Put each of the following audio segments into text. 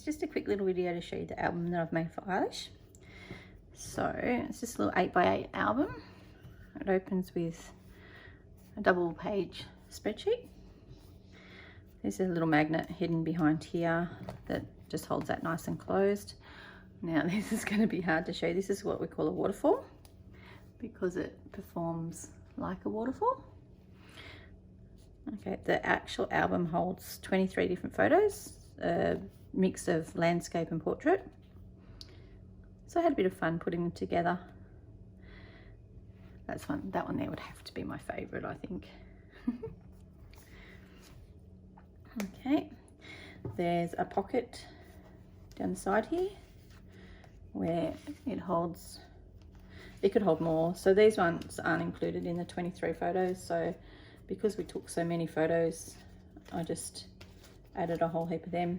it's just a quick little video to show you the album that I've made for Eilish. So it's just a little 8x8 album. It opens with a double page spreadsheet. There's a little magnet hidden behind here that just holds that nice and closed. Now this is going to be hard to show. This is what we call a waterfall because it performs like a waterfall. Okay, the actual album holds 23 different photos, a mix of landscape and portrait. So I had a bit of fun putting them together. That one there would have to be my favourite, I think. Okay, there's a pocket down the side here where it could hold more. So these ones aren't included in the 23 photos. So because we took so many photos, I just added a whole heap of them.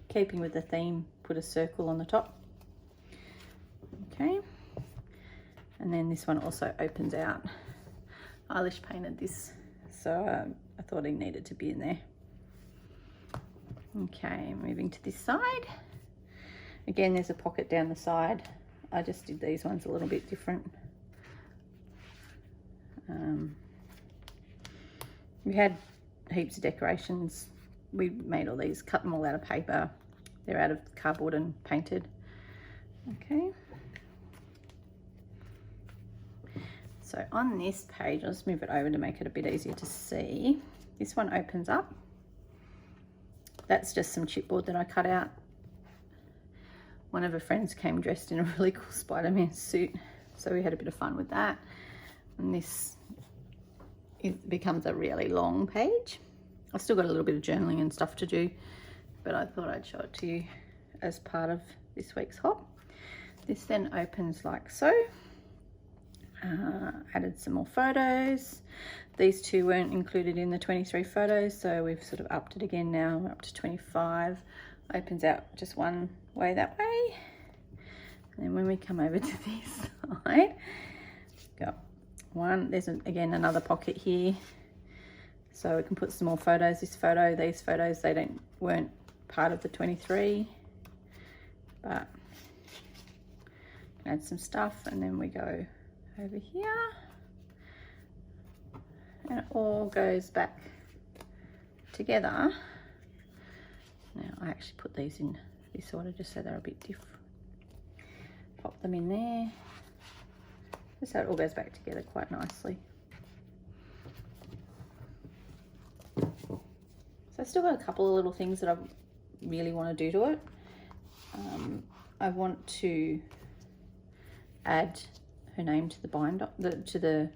Keeping with the theme, put a circle on the top. Okay, and then this one also opens out. Eilish painted this, so I thought he needed to be in there. Okay, moving to this side. Again, there's a pocket down the side. I just did these ones a little bit different. We had heaps of decorations. We made all these, cut them all out of paper. They're out of cardboard and painted. Okay. So on this page, I'll just move it over to make it a bit easier to see. This one opens up. That's just some chipboard that I cut out. One of her friends came dressed in a really cool Spider-Man suit, so we had a bit of fun with that. And this, it becomes a really long page. I've still got a little bit of journaling and stuff to do, but I thought I'd show it to you as part of this week's hop. This then opens like so. Added some more photos. These two weren't included in the 23 photos, so we've sort of upped it again now. We're up to 25. Opens out just one way that way. And then when we come over to this side, got one, there's again another pocket here. So we can put some more photos. These photos, they weren't part of the 23, but add some stuff, and then we go over here, and it all goes back together. Now I actually put these in this order just so they're a bit different. Pop them in there, just so it all goes back together quite nicely. So I've still got a couple of little things that I really want to do to it. I want to add her name to the binder, to the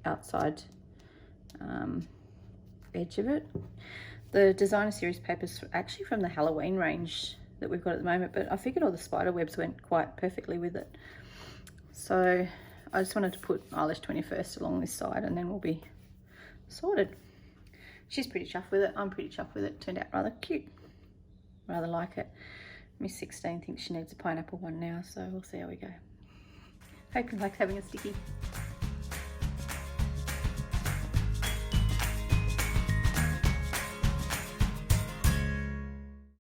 outside edge of it. The designer series paper's actually from the Halloween range that we've got at the moment, but I figured all the spider webs went quite perfectly with it. So I just wanted to put Eilish 21st along this side, and then we'll be sorted. She's pretty chuffed with it. I'm pretty chuffed with it. Turned out rather cute. Rather like it. Miss 16 thinks she needs a pineapple one now, so we'll see how we go. Hope you like having a sticky.